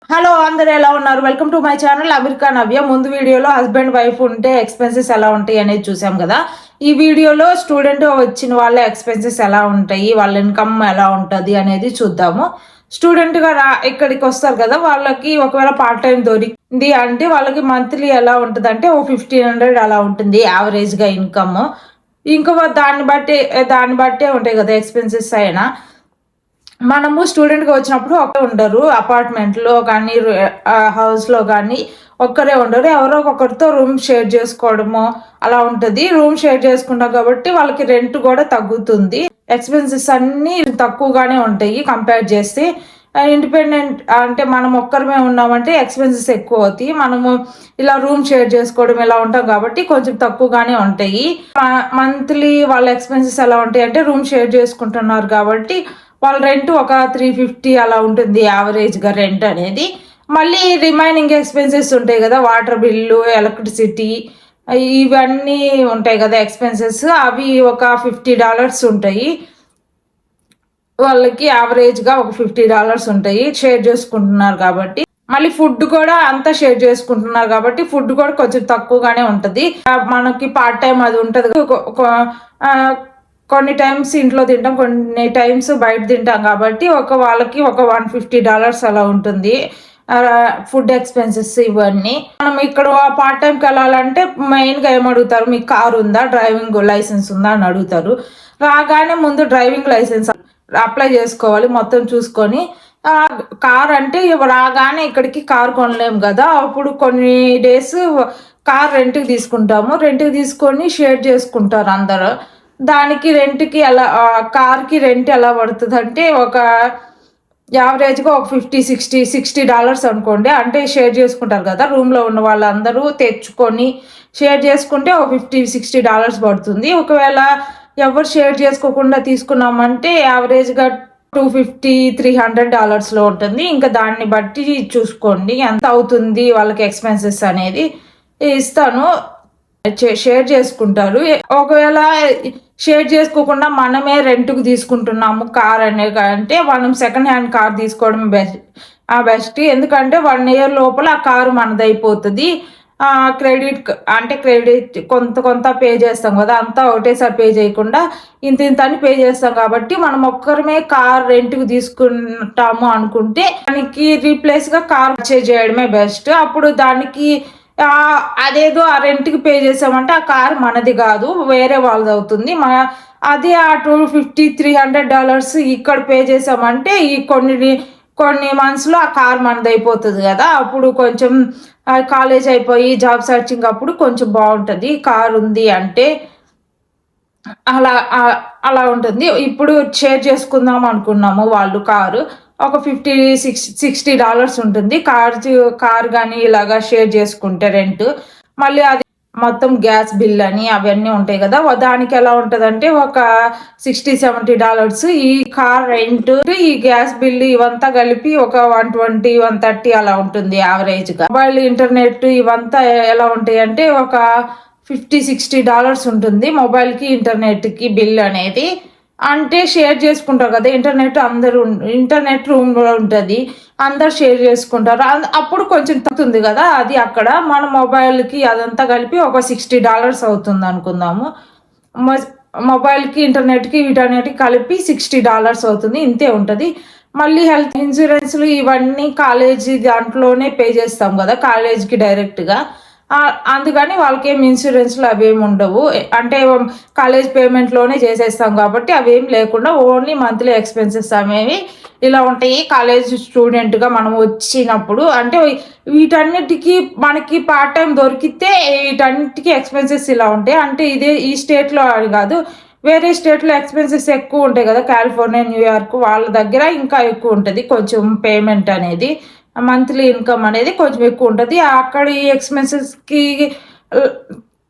Hello అందరూ ఎలా ఉన్నారు? Welcome to my channel America Navya. ముందు వీడియోలో హస్బెండ్ వైఫ్ ఉంటే ఎక్స్‌పెన్సెస్ ఎలా ఉంటాయి అనేది చూసాం కదా! ఈ వీడియోలో స్టూడెంట్ వచ్చిన వాళ్ళ ఎక్స్‌పెన్సెస్ ఎలా ఉంటాయి? వాళ్ళ ఇన్‌కమ్ ఎలా ఉంటది అనేది చూద్దాము. స్టూడెంట్‌గా ఇక్కడికొస్తారు కదా! వాళ్ళకి ఒకవేళ పార్ట్ టైమ్ దొరికింది అంటే వాళ్ళకి మంత్లీ ఎలా ఉంటదంటే ఓ 1500 అలా ఉంటుంది యావరేజ్‌గా ఇన్‌కమ్. ఇంకా దాన్ని బట్టే ఉంటాయి కదా! ఎక్స్‌పెన్సెస్ అయినా. మనము స్టూడెంట్‌గా వచ్చినప్పుడు ఒక్కరే ఉండరు. అపార్ట్‌మెంట్‌లో గానీ, హౌస్‌లో గానీ ఒక్కరే ఉండరు. ఎవరో ఒకరితో రూమ్ షేర్ చేసుకోవడమో అలా ఉంటది. రూమ్ షేర్ చేసుకుంటాం కాబట్టి వాళ్ళకి రెంట్ గూడా తగ్గుతుంది. ఎక్స్‌పెన్సెస్ అన్నీ తక్కువగానే ఉంటాయి కంపేర్ చేస్తే. ఇండిపెండెంట్ అంటే మనం ఒక్కరమే ఉన్నామంటే ఎక్స్‌పెన్సెస్ ఎక్కువవుతాయి. మనము ఇలా రూమ్ షేర్ చేసుకోవడం ఇలా ఉంటాం కాబట్టి కొంచెం తక్కువగానే ఉంటాయి. మంత్లీ వాళ్ళ ఎక్స్‌పెన్సెస్ ఎలా ఉంటాయంటే రూమ్ షేర్ చేసుకుంటున్నారు కాబట్టి వాళ్ళ రెంట్ ఒక 350 అలా ఉంటుంది యావరేజ్‌గా రెంట్ అనేది. మళ్ళీ రిమైనింగ్ ఎక్స్‌పెన్సెస్ ఉంటాయి గదా! వాటర్ బిల్లు, ఎలక్ట్రిసిటీ ఇవన్నీ ఉంటాయి గదా! ఎక్స్‌పెన్సెస్ అవి ఒక $50 ఉంటాయి. వాళ్ళకి యావరేజ్‌గా ఒక $50 ఉంటాయి. షేర్ చేసుకుంటున్నారు కాబట్టి. మళ్ళీ ఫుడ్ కూడా అంతా షేర్ చేసుకుంటున్నారు కాబట్టి ఫుడ్ కూడా కొంచెం తక్కువగానే ఉంటది. మనకి పార్ట్ టైమ్ అది ఉంటది. ఒక ఆహ్, కొన్ని టైమ్స్ ఇంట్లో తింటాం. కొన్ని టైమ్స్ బయట తింటాం కాబట్టి వాళ్ళకి ఒక $150 అలా ఉంటుంది. ఫుడ్ ఎక్స్‌పెన్సెస్ ఇవన్నీ. మనం ఇక్కడ పార్ట్ టైమ్‌కెళ్ళాలంటే మెయిన్‌గా ఏమడుగుతారు? మీకు కార్ ఉందా? డ్రైవింగ్ లైసెన్స్ ఉందా? అని అడుగుతారు. రాగానే ముందు డ్రైవింగ్ లైసెన్స్ అప్లై చేసుకోవాలి మొత్తం చూసుకొని. కార్ అంటే రాగానే ఇక్కడికి కార్ కొనలేము గదా! అప్పుడు కొన్ని డేస్ కార్ రెంట్‌కి తీసుకుంటాము. రెంట్‌కి తీసుకొని షేర్ చేసుకుంటారు అందరూ. దానికి రెంట్‌కి ఎలా కార్‌కి రెంట్ ఎలా పడతదంటే ఒక యావరేజ్‌గా ఒక 50, 60 అనుకోండి. అంటే షేర్ చేసుకుంటారు గదా! రూమ్‌లో ఉన్న వాళ్ళందరూ తెచ్చుకొని షేర్ చేసుకుంటే ఒక $50, 60 పడుతుంది. ఒకవేళ ఎవరు షేర్ చేసుకోకుండా తీసుకున్నామంటే యావరేజ్‌గా 250, $300లో ఉంటుంది. ఇంకా దాన్ని బట్టి చూసుకోండి ఎంత అవుతుంది వాళ్ళకి ఎక్స్‌పెన్సెస్ అనేది ఇస్తాను. షేర్ చేసుకుంటారు. ఒకవేళ షేర్ చేసుకోకుండా మనమే రెంట్‌కి తీసుకుంటున్నాము కార్ అంటే మనం సెకండ్ హ్యాండ్ కార్ తీసుకోవడం బెస్ట్. ఎందుకంటే 1 ఇయర్ లోపల ఆ కారు మనదయిపోతది. క్రెడిట్ కొంత కొంత పే చేస్తాం గదా! అంతా ఒకటేసారి పే చేయకుండా ఇంతింత అని పే చేస్తాం కాబట్టి మనం ఒక్కరమే కార్ రెంట్‌కి తీసుకుంటాము అనుకుంటే దానికి రీప్లేస్‌గా కార్ పర్చేజ్ చేయడమే బెస్ట్. అప్పుడు దానికి అదేదో ఆ రెంట్‌కి పే చేసామంటే ఆ కార్ మనది గాదు. వేరే వాళ్ళదవుతుంది. అదే ఆ 250, $300 ఇక్కడ పే చేసామంటే కొన్ని మంత్స్‌లో ఆ కార్ మనదయిపోతది గదా! అప్పుడు కొంచెం కాలేజ్ అయిపోయి జాబ్ సెర్చింగ్ అప్పుడు కొంచెం బావుంటది. కార్ ఉంది అంటే. అలా అలా ఉంటుంది. ఇప్పుడు షేర్ చేసుకుందాం అనుకున్నాము వాళ్ళు కారు. ఒక $60 ఉంటుంది. కార్ గాని ఇలాగా షేర్ చేసుకుంటే రెంట్. మళ్ళీ అది మొత్తం గ్యాస్ బిల్ అని అవన్నీ ఉంటాయి గదా! దానికి ఎలా ఉంటదంటే ఒక $60, 70 ఈ కార్ రెంట్, ఈ గ్యాస్ బిల్ ఇవంతా కలిపి ఒక 120, 130 అలా ఉంటుంది యావరేజ్‌గా. మొబైల్, ఇంటర్నెట్ ఇవంతా ఎలా ఉంటాయంటే ఒక $50, 60 ఉంటుంది. మొబైల్‌కి, ఇంటర్నెట్‌కి బిల్ అనేది. అంటే షేర్ చేసుకుంటారు కదా! ఇంటర్నెట్ రూమ్‌లో ఉంటది. అందరూ షేర్ చేసుకుంటారు. అప్పుడు కొంచెం తగ్గుతుంది గదా! అది అక్కడ. మన మొబైల్‌కి అదంతా కలిపి ఒక $60 అవుతుందనుకుందాము. మొజ్ మొబైల్‌కి, ఇంటర్నెట్‌కి వీటన్నిటికి కలిపి $60 అవుతుంది. ఇంతే ఉంటది. మళ్ళీ హెల్త్ ఇన్స్యూరెన్స్‌లు ఇవన్నీ కాలేజీ దాంట్లోనే పే చేస్తాం గదా! కాలేజీకి డైరెక్ట్‌గా. అందుకని వాళ్ళకేమి ఇన్స్యూరెన్స్‌లు అవేమి ఉండవు. అంటే కాలేజ్ పేమెంట్‌లోనే చేసేస్తాం కాబట్టి అవేం లేకుండా ఓన్లీ మంత్లీ ఎక్స్‌పెన్సెస్ అనేవి ఇలా ఉంటాయి. కాలేజ్ స్టూడెంట్‌గా మనం వచ్చినప్పుడు అంటే వీటన్నిటికి మనకి పార్ట్ టైమ్ దొరికితే వీటన్నిటికి ఎక్స్‌పెన్సెస్ ఇలా ఉంటాయి. అంటే ఈ స్టేట్‌లో అని గాదు. వేరే స్టేట్‌లో ఎక్స్‌పెన్సెస్ ఎక్కువుంటాయి గదా! కాలిఫోర్నియా, న్యూయార్క్ వాళ్ళ దగ్గర ఇంకా ఎక్కువుంటది కొంచెం పేమెంట్ అనేది. మంత్లీ ఇన్‌కమ్ అనేది కొంచెం ఎక్కువుంటది. అక్కడి ఎక్స్‌పెన్సెస్‌కి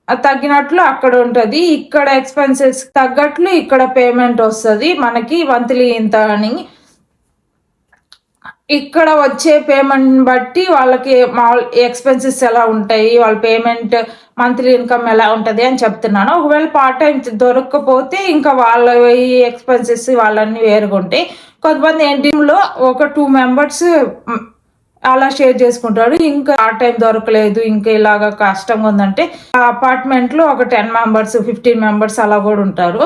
తగ్గినట్లు అక్కడ ఉంటది. ఇక్కడ ఎక్స్‌పెన్సెస్ తగ్గట్లు ఇక్కడ పేమెంట్ ఒస్తది. మనకి మంత్లీ ఇంత అని. ఇక్కడ వచ్చే పేమెంట్‌ని బట్టి వాళ్ళకి ఎక్స్‌పెన్సెస్ ఎలా ఉంటాయి, వాళ్ళ పేమెంట్ మంత్లీ ఇన్‌కమ్ ఎలా ఉంటది అని చెప్తున్నాను. ఒకవేళ పార్ట్ టైమ్ దొరక్కపోతే ఇంకా వాళ్ళవి ఎక్స్‌పెన్సెస్ వాళ్ళన్నీ వేరుగుంటాయి. కొంతమంది ఏంటి టీమ్‌లో ఒక 2 మెంబర్స్ అలా షేర్ చేసుకుంటారు. ఇంకా ఆ టైం దొరకలేదు, ఇంకా ఇలాగా కష్టంగా ఉందంటే ఆ అపార్ట్మెంట్ లో ఒక 10 మెంబర్స్ 15 మెంబర్స్ అలా కూడా ఉంటారు.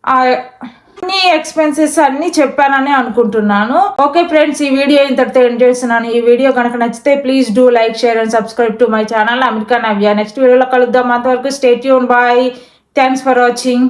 అన్ని ఎక్స్పెన్సెస్ అన్ని చెప్పానని అనుకుంటున్నాను. ఓకే ఫ్రెండ్స్, ఈ వీడియో ఇంతటితో ఎండ్ చేస్తున్నాను. ఈ వీడియో కనుక నచ్చితే please do like, share and subscribe to my channel America Navya. Next వీడియోలో కలుద్దాం. అంతవరకు stay tune. Bye. Thanks for watching.